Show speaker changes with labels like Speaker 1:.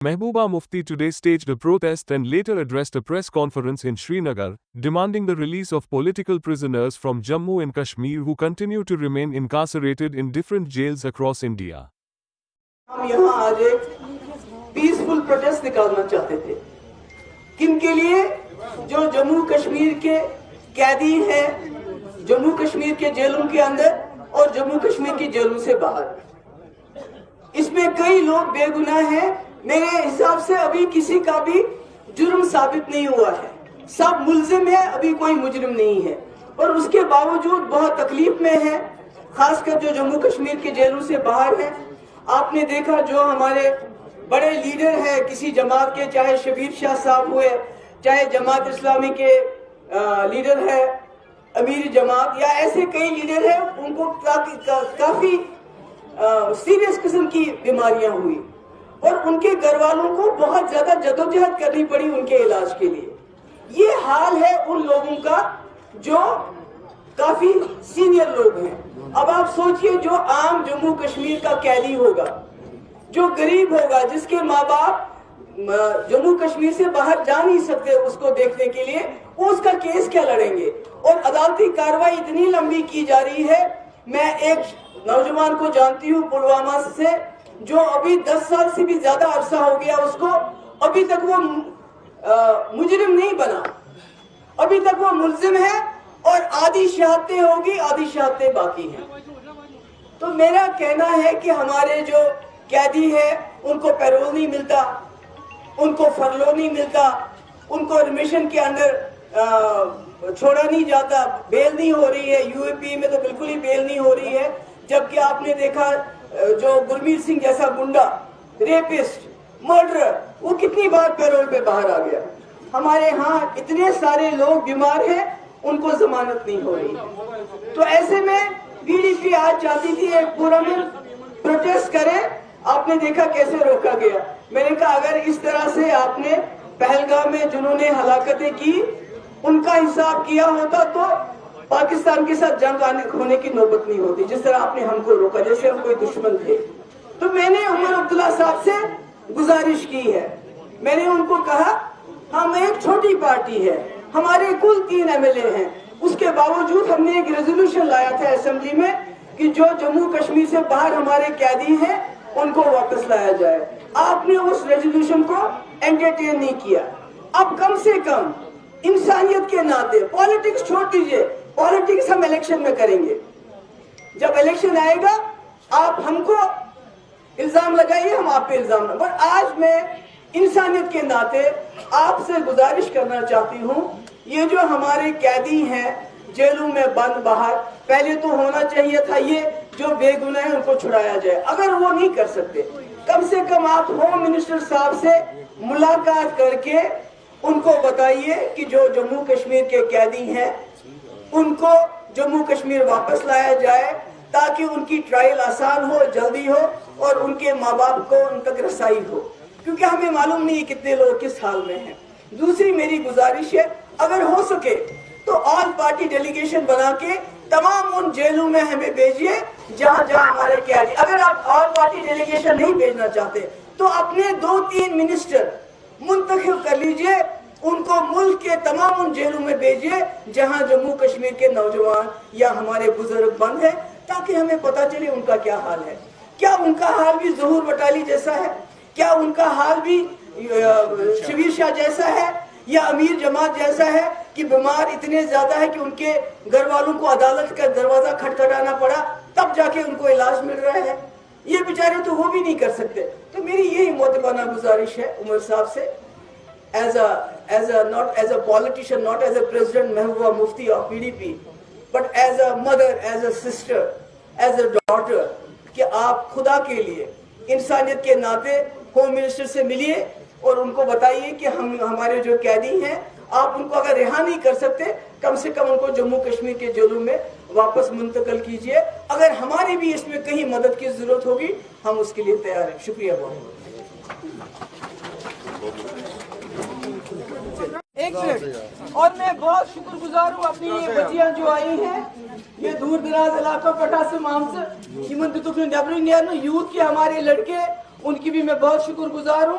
Speaker 1: Mehbooba Mufti today staged a protest and later addressed a press conference in Srinagar, demanding the release of political prisoners from Jammu and Kashmir who continue to remain incarcerated in different jails across India.
Speaker 2: ہم یہاں آج ایک peaceful protest نکالنا چاہتے تھے کن کے لیے جو جموں کشمیر کے قیدی ہیں جموں کشمیر کے جیلوں کے اندر اور جموں کشمیر کی جیلوں سے باہر اس میں کئی لوگ بے گناہ ہیں میرے حساب سے ابھی کسی کا بھی جرم ثابت نہیں ہوا ہے سب ملزم ہیں ابھی کوئی مجرم نہیں ہے اور اس کے باوجود بہت تکلیف میں ہے خاص کر جو جموں کشمیر کے جیلوں سے باہر ہیں آپ نے دیکھا جو ہمارے بڑے لیڈر ہیں کسی جماعت کے چاہے شبیر شاہ صاحب ہوئے چاہے جماعت اسلامی کے لیڈر ہے امیر جماعت یا ایسے کئی لیڈر ہیں ان کو کافی سیریس قسم کی بیماریاں ہوئی اور ان کے گھر والوں کو بہت زیادہ جدوجہد کرنی پڑی ان کے علاج کے لیے یہ حال ہے ان لوگوں کا جو کافی سینئر لوگ ہیں اب آپ سوچئے جو عام جموں کشمیر کا قیدی ہوگا جو غریب ہوگا جس کے ماں باپ جموں کشمیر سے باہر جا نہیں سکتے اس کو دیکھنے کے لیے وہ اس کا کیس کیا لڑیں گے اور عدالتی کارروائی اتنی لمبی کی جا رہی ہے میں ایک نوجوان کو جانتی ہوں پلوامہ سے جو ابھی 10 سال سے بھی زیادہ عرصہ ہو گیا اس کو ابھی تک وہ مجرم نہیں بنا ابھی تک وہ ملزم ہے اور آدھی شہادتیں ہوگی آدھی شہادتیں باقی ہیں تو میرا کہنا ہے کہ ہمارے جو قیدی ہیں ان کو پیرول نہیں ملتا ان کو فرلو نہیں ملتا ان کو ریمیشن کے اندر چھوڑا نہیں جاتا بیل نہیں ہو رہی ہے یو اے پی میں تو بالکل ہی بیل نہیں ہو رہی ہے جبکہ آپ نے دیکھا جو گرمیت سنگھ جیسا گنڈا ریپسٹ مرڈرر وہ کتنی بار پیرول پہ باہر آ گیا ہمارے ہاں اتنے سارے لوگ بیمار ہیں ان کو ضمانت نہیں ہو رہی تو ایسے میں پی ڈی پی آج چاہتی تھی ایک پورا ملک پروٹیسٹ کرے آپ نے دیکھا کیسے روکا گیا میں نے کہا اگر اس طرح سے آپ نے پہلگام میں جنہوں نے ہلاکتیں کی ان کا حساب کیا ہوتا تو پاکستان کے ساتھ جنگ ہونے کی نوبت نہیں ہوتی جس طرح آپ نے ہم کو روکا جیسے ہم کوئی دشمن تھے تو میں نے عمر عبداللہ صاحب سے گزارش کی ہے میں نے ان کو کہا ہم ایک چھوٹی پارٹی ہے ہمارے کل 3 MLA ہیں اس کے باوجود ہم نے ایک ریزولوشن لایا تھا اسمبلی میں کہ جو جموں کشمیر سے باہر ہمارے قیدی ہیں ان کو واپس لایا جائے آپ نے اس ریزولوشن کو انٹرٹین نہیں کیا اب کم سے کم انسانیت کے ناطے پالیٹکس چھوڑ دیجئے پالیٹکس ہم الیکشن میں کریں گے جب الیکشن آئے گا آپ ہم کو الزام لگائیے ہم آپ پہ الزام لگائیں پر آج میں انسانیت کے ناطے آپ سے گزارش کرنا چاہتی ہوں یہ جو ہمارے قیدی ہیں جیلوں میں بند باہر پہلے تو ہونا چاہیے تھا یہ جو بے گناہ ہیں ان کو چھڑایا جائے اگر وہ نہیں کر سکتے کم سے کم آپ ہوم منسٹر صاحب سے ملاقات کر کے ان کو بتائیے کہ جو جموں کشمیر کے قیدی ہیں ان کو جموں کشمیر واپس لایا جائے تاکہ ان کی ٹرائل آسان ہو جلدی ہو اور ان کے ماں باپ کو ان تک رسائی ہو کیونکہ ہمیں معلوم نہیں کتنے لوگ کس حال میں ہیں دوسری میری گزارش ہے اگر ہو سکے تو آل پارٹی ڈیلیگیشن بنا کے تمام ان جیلوں میں ہمیں بھیجیے جہاں جہاں ہمارے قیدی اگر آپ آل پارٹی ڈیلیگیشن نہیں بھیجنا چاہتے تو اپنے 2-3 منسٹر منتخب کر لیجئے ان کو ملک کے تمام ان جیلوں میں بھیجیے جہاں جموں کشمیر کے نوجوان یا ہمارے بزرگ بند ہیں تاکہ ہمیں پتہ چلے ان کا کیا حال ہے کیا ان کا حال بھی ظہور بٹالی جیسا ہے کیا ان کا حال بھی شبیر شاہ جیسا ہے یا امیر جماعت جیسا ہے کہ بیمار اتنے زیادہ ہے کہ ان کے گھر والوں کو عدالت کا دروازہ کھٹکھٹانا پڑا تب جا کے ان کو علاج مل رہا ہے یہ بیچارے تو وہ بھی نہیں کر سکتے تو میری یہی مؤدبانہ گزارش ہے عمر صاحب سے not as a politician, not as a president Mehbooba Mufti of PDP, but as a mother, as a sister, as a daughter کہ آپ خدا کے لیے انسانیت کے ناطے ہوم منسٹر سے ملیے اور ان کو بتائیے کہ ہمارے جو قیدی ہیں آپ ان کو اگر رہا نہیں کر سکتے کم سے کم ان کو جموں کشمیر کے جیلوں میں واپس منتقل کیجئے اگر ہماری بھی اس میں کہیں مدد کی ضرورت ہوگی ہم اس کے لیے تیار ہیں شکریہ بہت ایک منٹ اور میں بہت شکر گزار ہوں اپنی یہ بچیاں جو آئی ہیں یہ دور دراز علاقوں پٹا سے مامس یمن نیبرنگ یوتھ کے ہمارے لڑکے ان کی بھی میں بہت شکر گزار ہوں